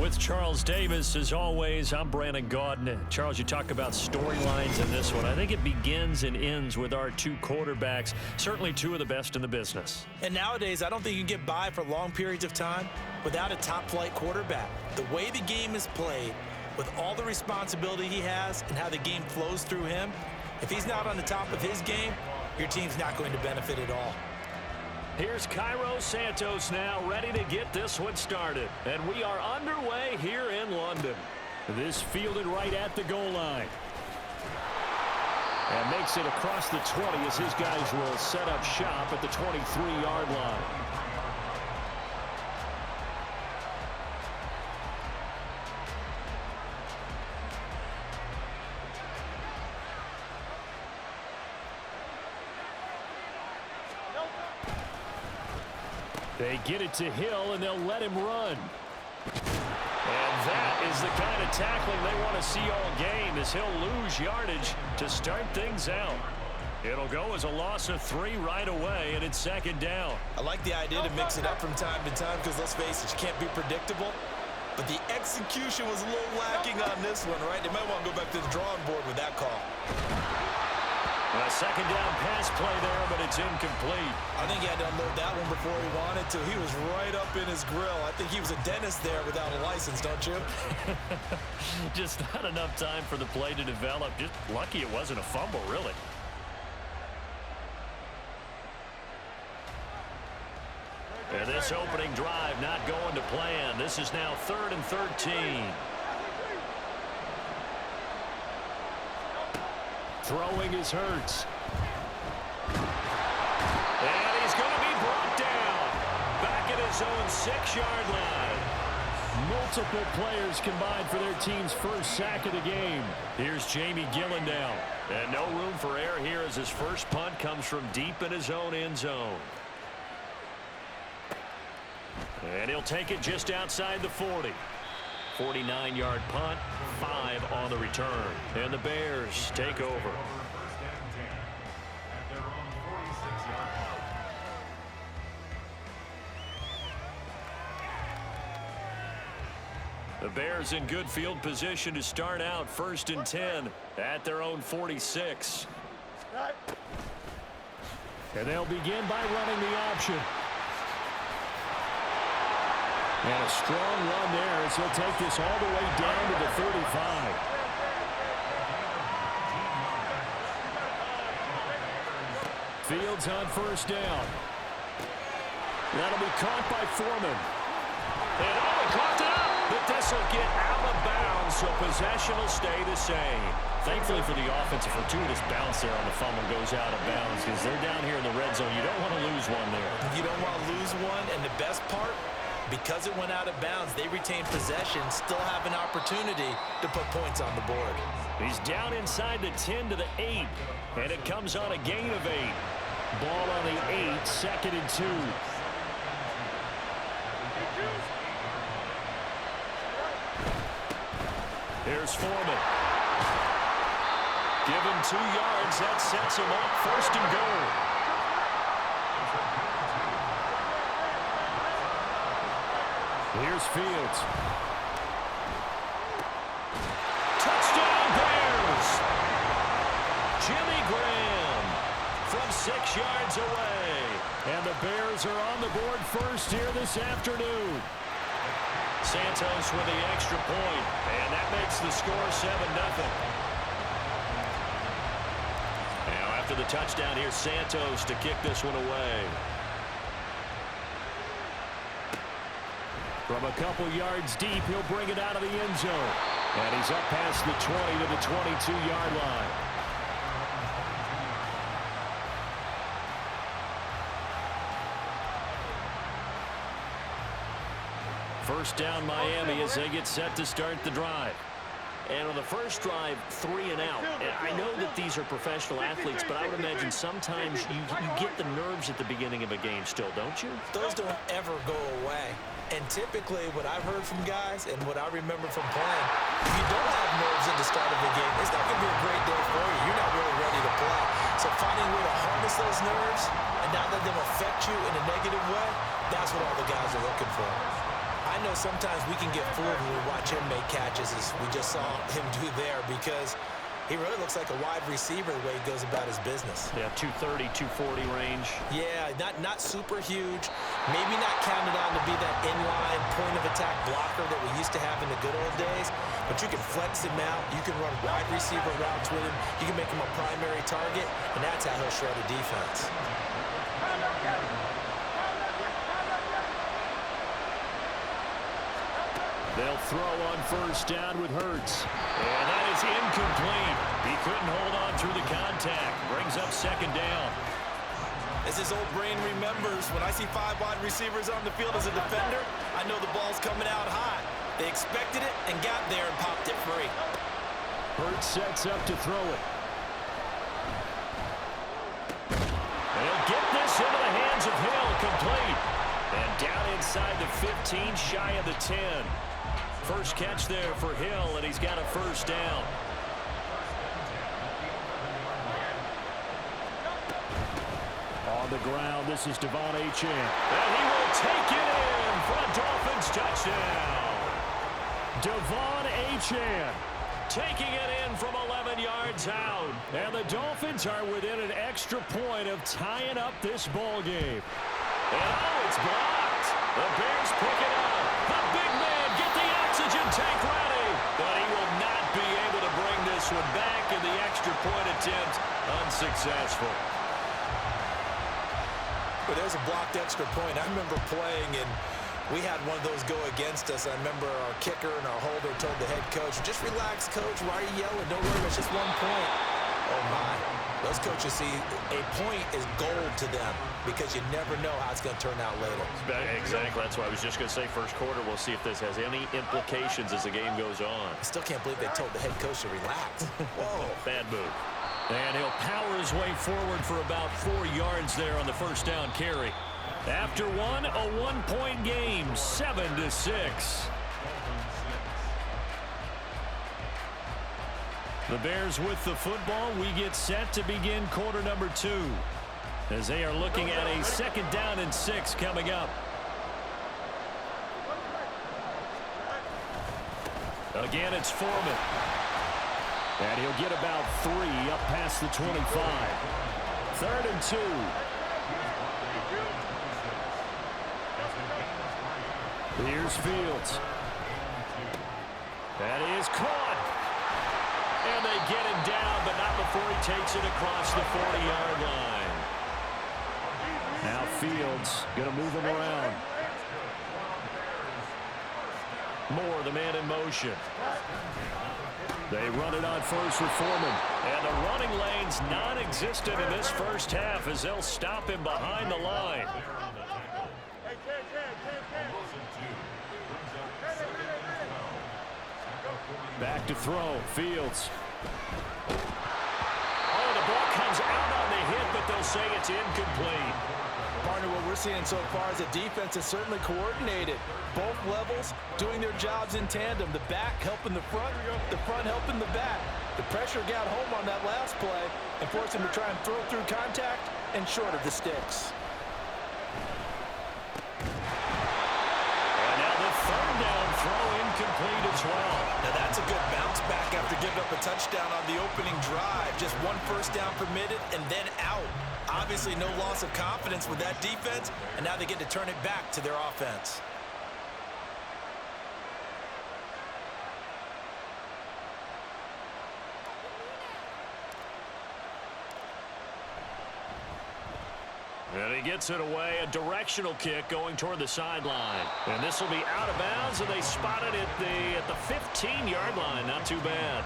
With Charles Davis, as always, I'm Brandon Gaudin. Charles, you talk about storylines in this one. I think it begins and ends with our two quarterbacks, certainly two of the best in the business. And nowadays, I don't think you can get by for long periods of time without a top-flight quarterback. The way the game is played, with all the responsibility he has and how the game flows through him, if he's not on the top of his game, your team's not going to benefit at all. Here's Cairo Santos now, ready to get this one started. And we are underway here in London. This fielded right at the goal line. And makes it across the 20 as his guys will set up shop at the 23-yard line. They get it to Hill, and they'll let him run. And that is the kind of tackling they want to see all game as he'll lose yardage to start things out. It'll go as a loss of 3 right away, and it's second down. I like the idea to mix it up from time to time because, let's face it, you can't be predictable. But the execution was a little lacking on this one, right? They might want to go back to the drawing board with that call. A second down pass play there, but it's incomplete. I think he had to unload that one before he wanted to. He was right up in his grill. I think he was a dentist there without a license, don't you? Just not enough time for the play to develop. Just lucky it wasn't a fumble, really. And this opening drive not going to plan. This is now 3rd and 13. Throwing is Hurts. And he's going to be brought down. Back at his own 6-yard line. Multiple players combined for their team's first sack of the game. Here's Jamie Gillen down. And no room for error here as his first punt comes from deep in his own end zone. And he'll take it just outside the 40. 49-yard punt, 5 on the return. And the Bears take over. The Bears in good field position to start out 1st and 10 at their own 46. And they'll begin by running the option. And a strong run there as he'll take this all the way down to the 35. Fields on 1st down. That'll be caught by Foreman. And he caught it up. But this will get out of bounds, so possession will stay the same. Thankfully for the offense, a fortuitous bounce there on the fumble goes out of bounds because they're down here in the red zone. You don't want to lose one there. You don't want to lose one, and the best part, because it went out of bounds, they retain possession, still have an opportunity to put points on the board. He's down inside the 10 to the 8, and it comes on a gain of 8. Ball on the 8, 2nd and 2. Here's Foreman. Given 2 yards, that sets him up 1st and goal. Here's Fields. Touchdown Bears! Jimmy Graham from 6 yards away. And the Bears are on the board first here this afternoon. Santos with the extra point, and that makes the score 7-0. Now after the touchdown, here's Santos to kick this one away. From a couple yards deep, he'll bring it out of the end zone. And he's up past the 20 to the 22-yard line. First down Miami as they get set to start the drive. And on the first drive, 3 and out. And I know that these are professional athletes, but I would imagine sometimes you get the nerves at the beginning of a game still, don't you? Those don't ever go away. And typically what I've heard from guys and what I remember from playing, if you don't have nerves at the start of the game, it's not going to be a great day for you. You're not really ready to play. So finding a way to harness those nerves and not let them affect you in a negative way, that's what all the guys are looking for. I know sometimes we can get fooled when we watch him make catches, as we just saw him do there, because he really looks like a wide receiver the way he goes about his business. Yeah, 230, 240 range. Yeah, not super huge. Maybe not counted on to be that inline point-of-attack blocker that we used to have in the good old days, but you can flex him out. You can run wide receiver routes with him. You can make him a primary target, and that's how he'll shred a defense. They'll throw on first down with Hurts. And that is incomplete. He couldn't hold on through the contact. Brings up second down. As his old brain remembers, when I see 5 wide receivers on the field as a defender, I know the ball's coming out hot. They expected it and got there and popped it free. Hurts sets up to throw it. They'll get this into the hands of Hill, complete. And down inside the 15, shy of the 10. First catch there for Hill, and he's got a first down. On the ground, this is Devon Achane. And he will take it in for a Dolphins touchdown. Devon Achane taking it in from 11 yards out. And the Dolphins are within an extra point of tying up this ball game. And oh, it's blocked. The Bears pick it up. The big man, get the oxygen tank ready. But he will not be able to bring this one back, in the extra point attempt unsuccessful. But there's a blocked extra point. I remember playing, and we had one of those go against us. I remember our kicker and our holder told the head coach, just relax, coach. Why are you yelling? Don't worry, it's just 1 point. Oh, my. Those coaches see a point is gold to them because you never know how it's going to turn out later. Exactly. That's why I was just going to say first quarter. We'll see if this has any implications as the game goes on. I still can't believe they told the head coach to relax. Whoa. Bad move. And he'll power his way forward for about 4 yards there on the first down carry. After one, a 1-point game, 7-6. The Bears with the football. We get set to begin quarter number 2 as they are looking at a 2nd down and 6 coming up. Again, it's Foreman. And he'll get about 3 up past the 25. 3rd and 2. Here's Fields. That is caught. And they get him down, but not before he takes it across the 40-yard line. Now Fields going to move him around. Moore, the man in motion. They run it on first with Foreman. And the running lane's non-existent in this first half as they'll stop him behind the line. Back to throw. Fields. Oh, the ball comes out on the hit, but they'll say it's incomplete. Partner, what we're seeing so far is the defense is certainly coordinated. Both levels doing their jobs in tandem. The back helping the front helping the back. The pressure got home on that last play and forced him to try and throw through contact and short of the sticks. And now the 3rd down throw incomplete as well. Now that's a good bounce back after giving up a touchdown on the opening drive. Just 1 first down permitted and then out. Obviously no loss of confidence with that defense, and now they get to turn it back to their offense. And he gets it away, a directional kick going toward the sideline. And this will be out of bounds, and they spot it at the 15-yard line. Not too bad.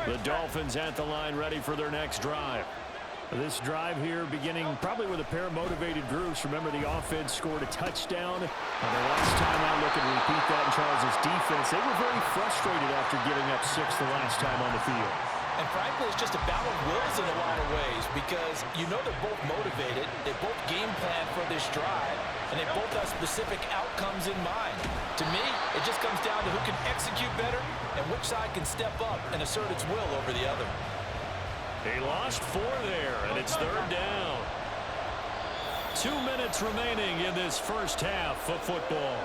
The Dolphins at the line ready for their next drive. This drive here beginning probably with a pair of motivated groups. Remember, the offense scored a touchdown. And the last time out, looking to repeat that in Charles' defense. They were very frustrated after giving up 6 the last time on the field. And frankly, it's just a battle of wills in a lot of ways because you know they're both motivated, they both game plan for this drive, and they both have specific outcomes in mind. To me, it just comes down to who can execute better and which side can step up and assert its will over the other. He lost 4 there, and it's 3rd down. 2 minutes remaining in this first half of football.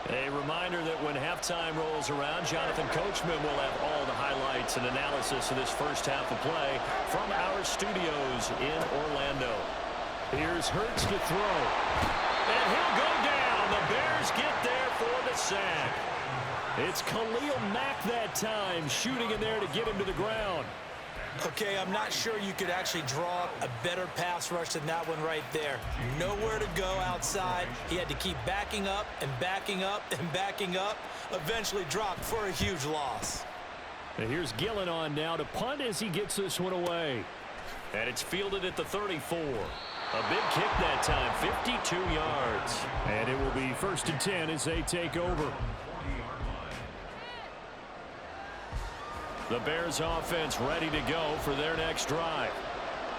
A reminder that when halftime rolls around, Jonathan Coachman will have all the highlights and analysis of this first half of play from our studios in Orlando. Here's Hurts to throw. And he'll go down. The Bears get there for the sack. It's Khalil Mack that time, shooting in there to get him to the ground. Okay, I'm not sure you could actually draw a better pass rush than that one right there. Nowhere to go outside. He had to keep backing up and backing up and backing up. Eventually dropped for a huge loss. And here's Gillen on now to punt as he gets this one away. And it's fielded at the 34. A big kick that time, 52 yards. And it will be 1st and 10 as they take over. The Bears offense ready to go for their next drive.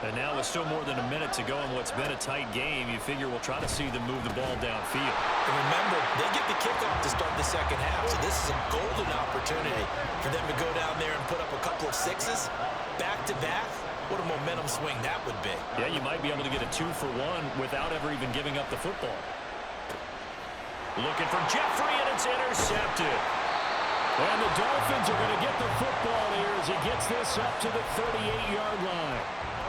And now with still more than a minute to go in what's been a tight game, you figure we'll try to see them move the ball downfield. And remember, they get the kickoff to start the second half, so this is a golden opportunity for them to go down there and put up a couple of sixes back-to-back. What a momentum swing that would be. Yeah, you might be able to get a 2-for-1 without ever even giving up the football. Looking for Jeffrey, and it's intercepted. And the Dolphins are going to get the football here as he gets this up to the 38-yard line.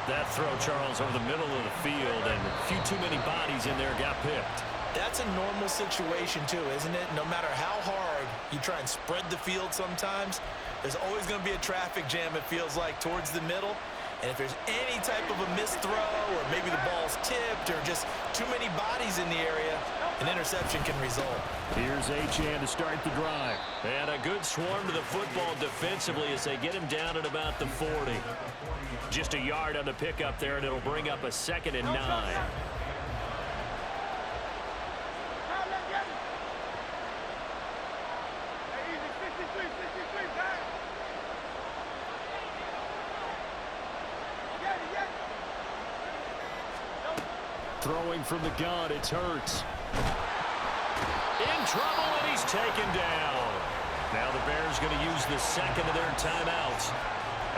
That throw, Charles, over the middle of the field, and a few too many bodies in there got picked. That's a normal situation, too, isn't it? No matter how hard you try and spread the field sometimes, there's always going to be a traffic jam, it feels like, towards the middle. And if there's any type of a missed throw or maybe the ball's tipped or just too many bodies in the area, an interception can result. Here's Achane to start the drive. And a good swarm to the football defensively as they get him down at about the 40. Just a yard on the pickup there, and it'll bring up a 2nd and 9. Throwing from the gun, it's Hurts. In trouble, and he's taken down. Now the Bears going to use the 2nd of their timeouts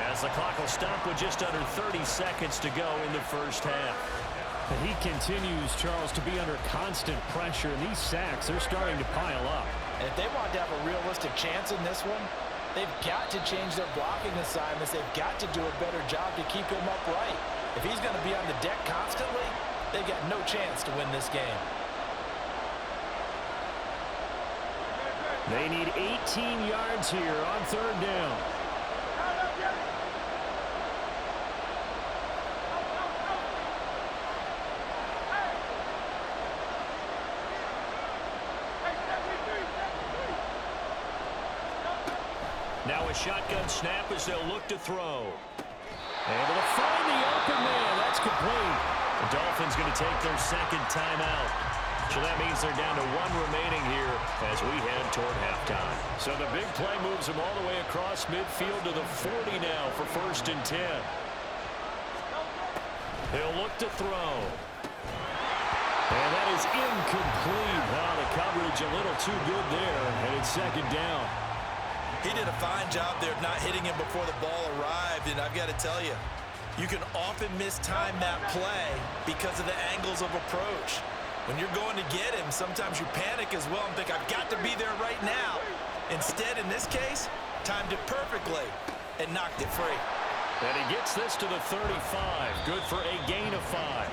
as the clock will stop with just under 30 seconds to go in the first half. And he continues, Charles, to be under constant pressure, and these sacks, they're starting to pile up. And if they want to have a realistic chance in this one, they've got to change their blocking assignments. They've got to do a better job to keep him upright. If he's going to be on the deck constantly, they've got no chance to win this game. They need 18 yards here on 3rd down. Now a shotgun snap as they'll look to throw. Able to find the open man. That's complete. The Dolphins going to take their 2nd timeout. So that means they're down to 1 remaining here as we head toward halftime. So the big play moves them all the way across midfield to the 40 now for 1st and 10. He'll look to throw. And that is incomplete. Wow, the coverage a little too good there, and it's 2nd down. He did a fine job there of not hitting him before the ball arrived, and I've got to tell you, you can often mistime that play because of the angles of approach. When you're going to get him, sometimes you panic as well and think, I've got to be there right now. Instead, in this case, timed it perfectly and knocked it free. And he gets this to the 35. Good for a gain of 5.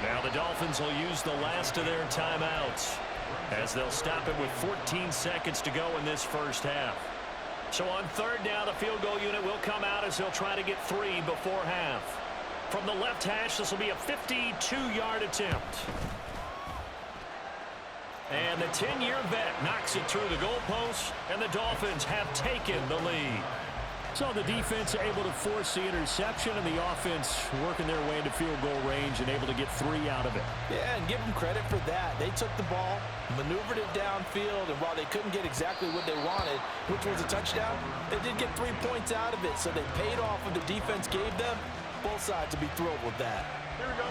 Now the Dolphins will use the last of their timeouts as they'll stop it with 14 seconds to go in this first half. So on 3rd down, the field goal unit will come out as they'll try to get 3 before half. From the left hash, this will be a 52-yard attempt. And the 10-year vet knocks it through the goalposts, and the Dolphins have taken the lead. So the defense able to force the interception, and the offense working their way into field goal range and able to get 3 out of it. Yeah, and give them credit for that. They took the ball, maneuvered it downfield, and while they couldn't get exactly what they wanted, which was a touchdown, they did get 3 points out of it, so they paid off what the defense gave them. Both sides will be thrilled with that. Here we go.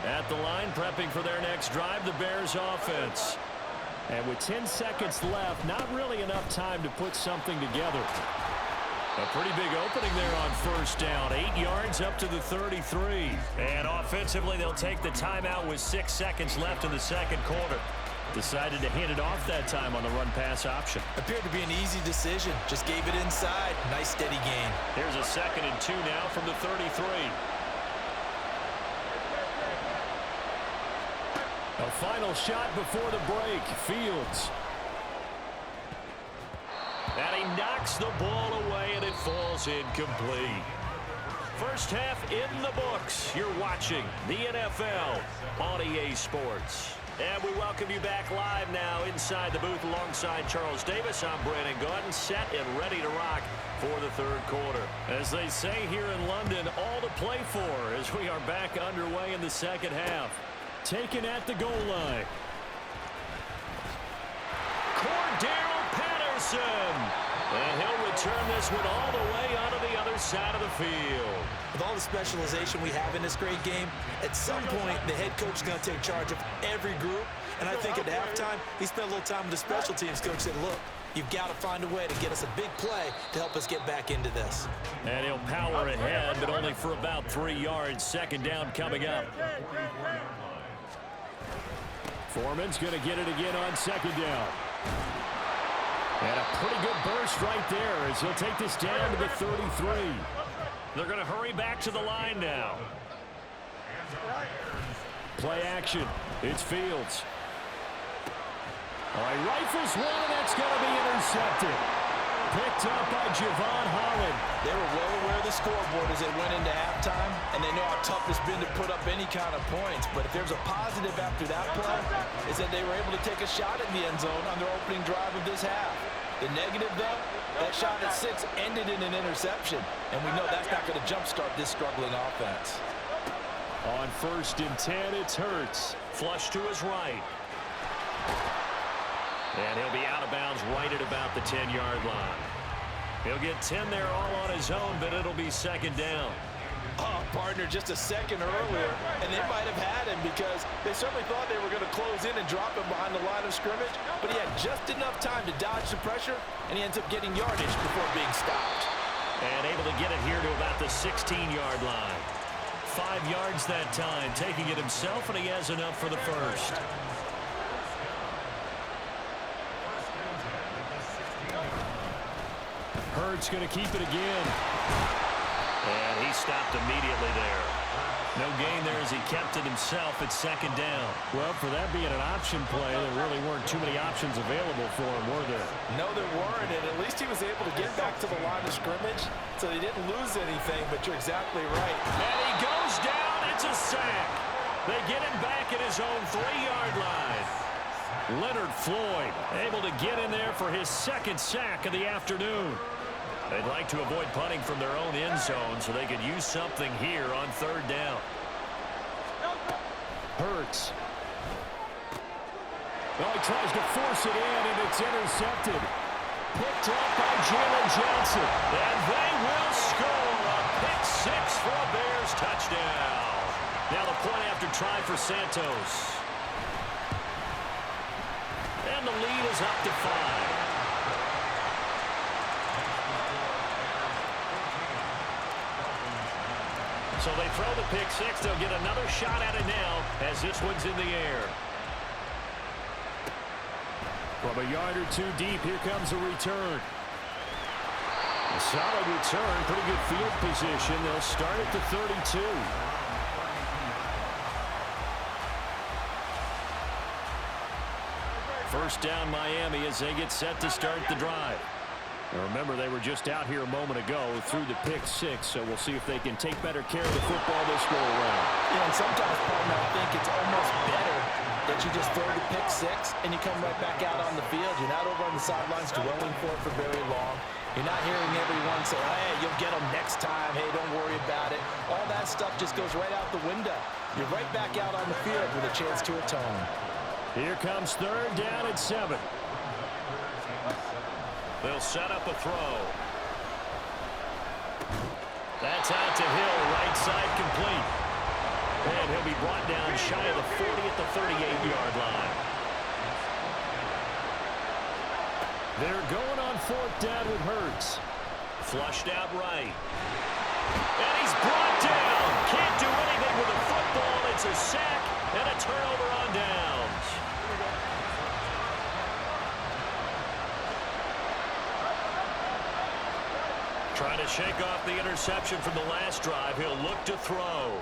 At the line, prepping for their next drive, the Bears offense. And with 10 seconds left, not really enough time to put something together. A pretty big opening there on first down. 8 yards up to the 33. And offensively, they'll take the timeout with 6 seconds left in the second quarter. Decided to hand it off that time on the run-pass option. Appeared to be an easy decision. Just gave it inside. Nice, steady gain. Here's a 2nd and 2 now from the 33. A final shot before the break. Fields. And he knocks the ball away, and it falls incomplete. First half in the books. You're watching the NFL on EA Sports. And we welcome you back live now inside the booth alongside Charles Davis. I'm Brandon Gordon, set and ready to rock for the third quarter. As they say here in London, all to play for as we are back underway in the second half. Taken at the goal line. Cordero Patterson. And he'll return this one all the way onto the other side of the field. With all the specialization we have in this great game, at some point, the head coach is going to take charge of every group. And I think at halftime, he spent a little time with the special teams coach and said, look, you've got to find a way to get us a big play to help us get back into this. And he'll power ahead, but only for about 3 yards. Second down coming up. Foreman's going to get it again on second down. And a pretty good burst right there as he'll take this down to the 33. They're going to hurry back to the line now. Play action. It's Fields. All right, rifles one, and that's going to be intercepted. Picked up by Javon Holland. They were well aware of the scoreboard as they went into halftime, and they know how tough it's been to put up any kind of points. But if there's a positive after that play, is that they were able to take a shot at the end zone on their opening drive of this half. The negative, though, that shot at 6 ended in an interception, and we know that's not going to jumpstart this struggling offense. On 1st and 10, it's Hurts. Flush to his right. And he'll be out of bounds right at about the 10-yard line. He'll get 10 there all on his own, but it'll be second down. Oh, partner, just a second earlier, and they might have had him because they certainly thought they were going to close in and drop him behind the line of scrimmage, but he had just enough time to dodge the pressure, and he ends up getting yardage before being stopped. And able to get it here to about the 16-yard line. 5 yards that time, taking it himself, and he has enough for the first. Hurts going to keep it again. And he stopped immediately there. No gain there as he kept it himself at second down. Well, for that being an option play, there really weren't too many options available for him, were there? No, there weren't, and at least he was able to get back to the line of scrimmage, so they didn't lose anything, but you're exactly right. And he goes down. It's a sack. They get him back at his own 3-yard line. Leonard Floyd able to get in there for his 2nd sack of the afternoon. They'd like to avoid punting from their own end zone so they could use something here on 3rd down. Hurts. Well, he tries to force it in, and it's intercepted. Picked up by Jalen Johnson. And they will score a pick 6 for a Bears touchdown. Now the point after try for Santos. And the lead is up to 5. So they throw the pick 6. They'll get another shot at it now as this one's in the air. From a yard or 2 deep, here comes a return. A solid return, pretty good field position. They'll start at the 32. First down Miami as they get set to start the drive. Now remember, they were just out here a moment ago through the pick 6, so we'll see if they can take better care of the football this go around. Yeah, and sometimes, partner, I think it's almost better that you just throw the pick 6 and you come right back out on the field. You're not over on the sidelines dwelling for it for very long. You're not hearing everyone say, hey, you'll get them next time. Hey, don't worry about it. All that stuff just goes right out the window. You're right back out on the field with a chance to atone. Here comes third down and 7. They'll set up a throw. That's out to Hill, right side complete. And he'll be brought down shy of the 40 at the 38-yard line. They're going on fourth down with Hurts. Flushed out right. And he's brought down. Can't do anything with the football. It's a sack and a turnover on downs. Trying to shake off the interception from the last drive. He'll look to throw.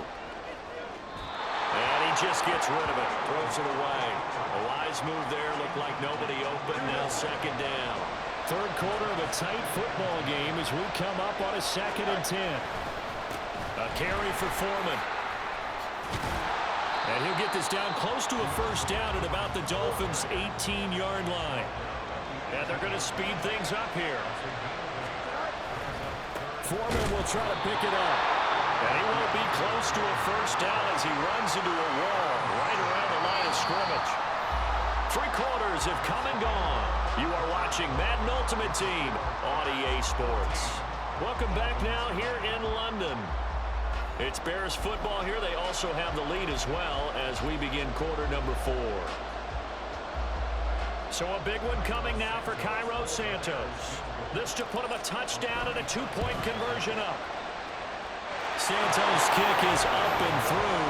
And he just gets rid of it. Throws it away. A wise move there. Looked like nobody open. Now second down. Third quarter of a tight football game as we come up on a 2nd and 10. A carry for Foreman. And he'll get this down close to a first down at about the Dolphins' 18-yard line. And they're going to speed things up here. Foreman will try to pick it up. And he won't be close to a first down as he runs into a wall right around the line of scrimmage. 3 quarters have come and gone. You are watching Madden Ultimate Team on EA Sports. Welcome back now here in London. It's Bears football here. They also have the lead as well as we begin quarter number 4. So a big one coming now for Cairo Santos. This to put him a touchdown and a 2-point conversion up. Santos' kick is up and through.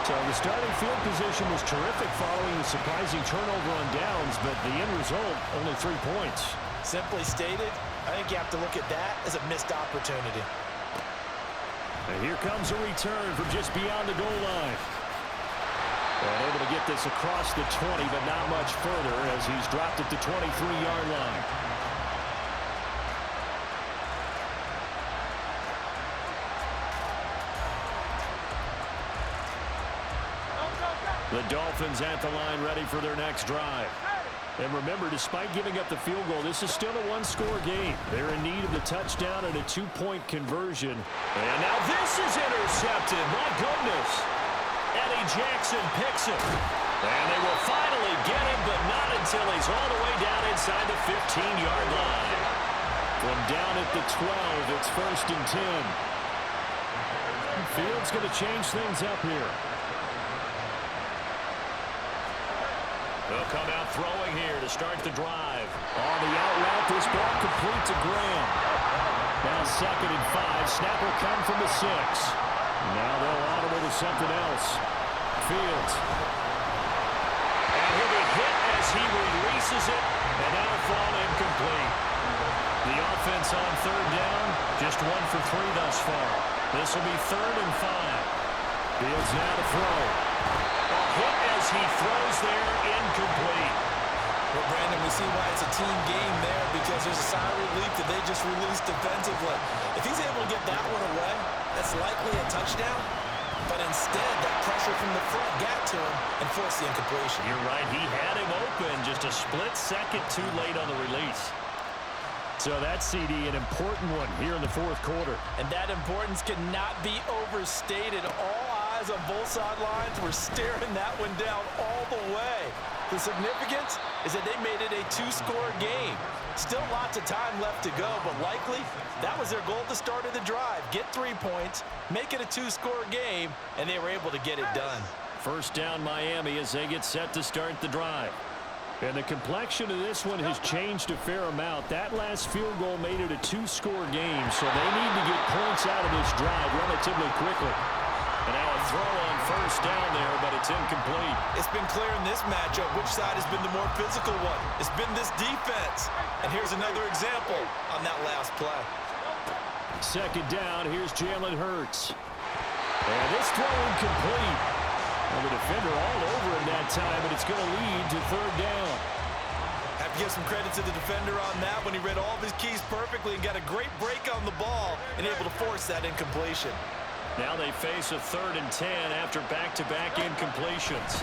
So the starting field position was terrific following the surprising turnover on downs, but the end result, only 3 points. Simply stated, I think you have to look at that as a missed opportunity. And here comes a return from just beyond the goal line. And able to get this across the 20, but not much further as he's dropped at the 23-yard line. The Dolphins at the line ready for their next drive. And remember, despite giving up the field goal, this is still a 1-score game. They're in need of the touchdown and a 2-point conversion. And now this is intercepted. My goodness. Eddie Jackson picks him. And they will finally get him, but not until he's all the way down inside the 15-yard line. From down at the 12, it's 1st and 10. Field's going to change things up here. They'll come out throwing here to start the drive. On the out route, this ball complete to Graham. Now 2nd and 5. Snap will come from the 6. Now they'll audible to something else. Fields. And he'll be hit as he releases it. And that'll fall incomplete. The offense on 3rd down, just 1 for 3 thus far. This will be 3rd and 5. Fields now to throw. A hit as he throws there, incomplete. Well, Brandon, we see why it's a team game there because there's a sigh of relief that they just released defensively. If he's able to get that one away, that's likely a touchdown. But instead, that pressure from the front got to him and forced the incompletion. You're right. He had him open just a split second too late on the release. So that CD, an important one here in the 4th quarter. And that importance cannot be overstated. All eyes on both sidelines were staring that one down all the way. The significance is that they made it a 2-score game. Still lots of time left to go, but likely that was their goal at the start of the drive. Get 3 points, make it a 2-score game, and they were able to get it done. First down Miami as they get set to start the drive. And the complexion of this one has changed a fair amount. That last field goal made it a 2-score game, so they need to get points out of this drive relatively quickly. And now a throw on first down there, but it's incomplete. It's been clear in this matchup which side has been the more physical one. It's been this defense. And here's another example on that last play. Second down, here's Jalen Hurts. And this throw incomplete. Well, the defender all over him that time, but it's going to lead to 3rd down. Have to give some credit to the defender on that when he read all of his keys perfectly and got a great break on the ball and able to force that incompletion. Now they face a 3rd and 10 after back-to-back incompletions.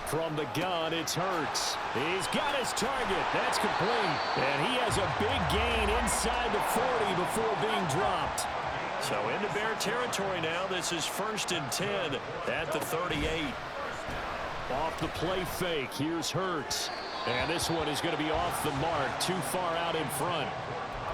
From the gun, it's Hurts. He's got his target. That's complete. And he has a big gain inside the 40 before being dropped. So into Bear territory now. This is 1st and 10 at the 38. Off the play fake. Here's Hurts. And this one is going to be off the mark. Too far out in front.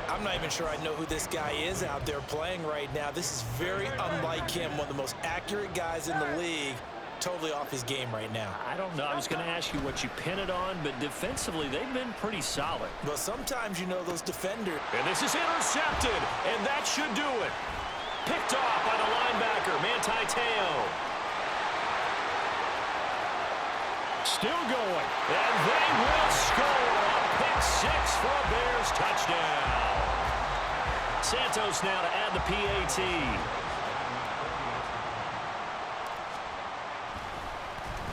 I'm not even sure I know who this guy is out there playing right now. This is very unlike him. One of the most accurate guys in the league. Totally off his game right now. I don't know. I was going to ask you what you pin it on, but defensively, they've been pretty solid. Well, sometimes you know those defenders. And this is intercepted, and that should do it. Picked off by the linebacker, Manti Te'o. Still going, and they will score a pick six for a Bears touchdown. Santos now to add the PAT.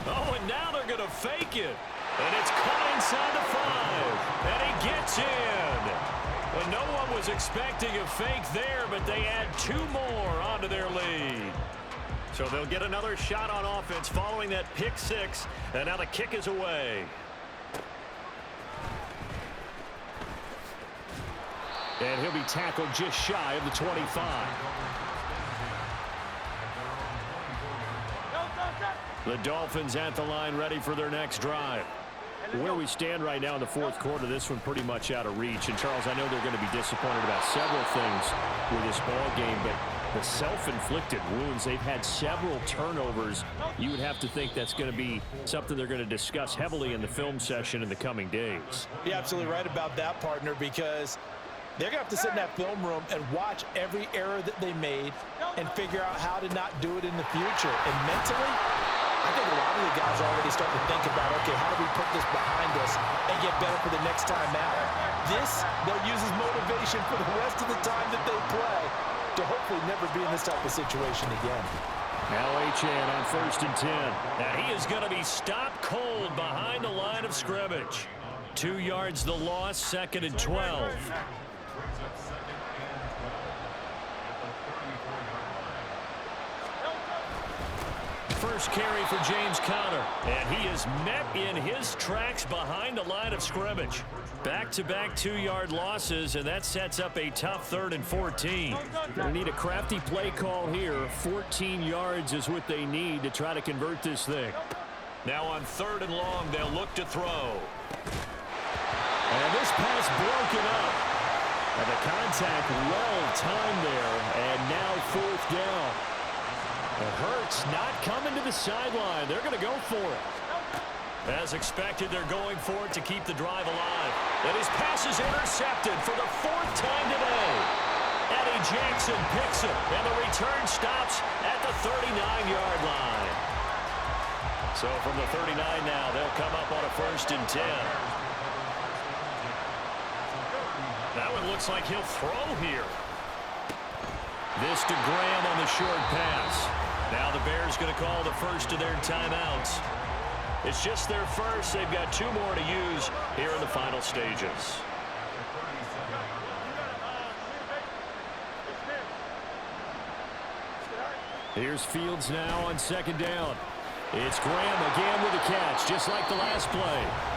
Oh, and now they're going to fake it. And it's caught inside the 5. And he gets in. Well, no one was expecting a fake there, but they add 2 more onto their lead. So they'll get another shot on offense following that pick 6. And now the kick is away. And he'll be tackled just shy of the 25. The Dolphins at the line ready for their next drive. Where we stand right now in the 4th quarter, this one pretty much out of reach. And, Charles, I know they're going to be disappointed about several things with this ball game, but the self-inflicted wounds, they've had several turnovers. You would have to think that's going to be something they're going to discuss heavily in the film session in the coming days. You're absolutely right about that, partner, because they're going to have to sit in that film room and watch every error that they made and figure out how to not do it in the future. And mentally, I think a lot of the guys are already starting to think about, okay, how do we put this behind us and get better for the next time out? This, they'll use as motivation for the rest of the time that they play to hopefully never be in this type of situation again. Now Achane on 1st and 10. Now he is going to be stopped cold behind the line of scrimmage. 2 yards the loss, 2nd and 12. First carry for James Conner, and he is met in his tracks behind the line of scrimmage. Back-to-back 2-yard losses, and that sets up a tough 3rd and 14. They need a crafty play call here. 14 yards is what they need to try to convert this thing. Now on 3rd and long, they'll look to throw. And this pass broken up. And the contact well timed there, and now 4th down. It hurts not coming to the sideline. They're going to go for it. As expected, they're going for it to keep the drive alive. And his pass is intercepted for the 4th time today. Eddie Jackson picks it, and the return stops at the 39-yard line. So from the 39 now, they'll come up on a 1st and 10. That one looks like he'll throw here. This to Graham on the short pass. Now the Bears going to call the first of their timeouts. It's just their first. They've got 2 more to use here in the final stages. Here's Fields now on 2nd down. It's Graham again with a catch, just like the last play.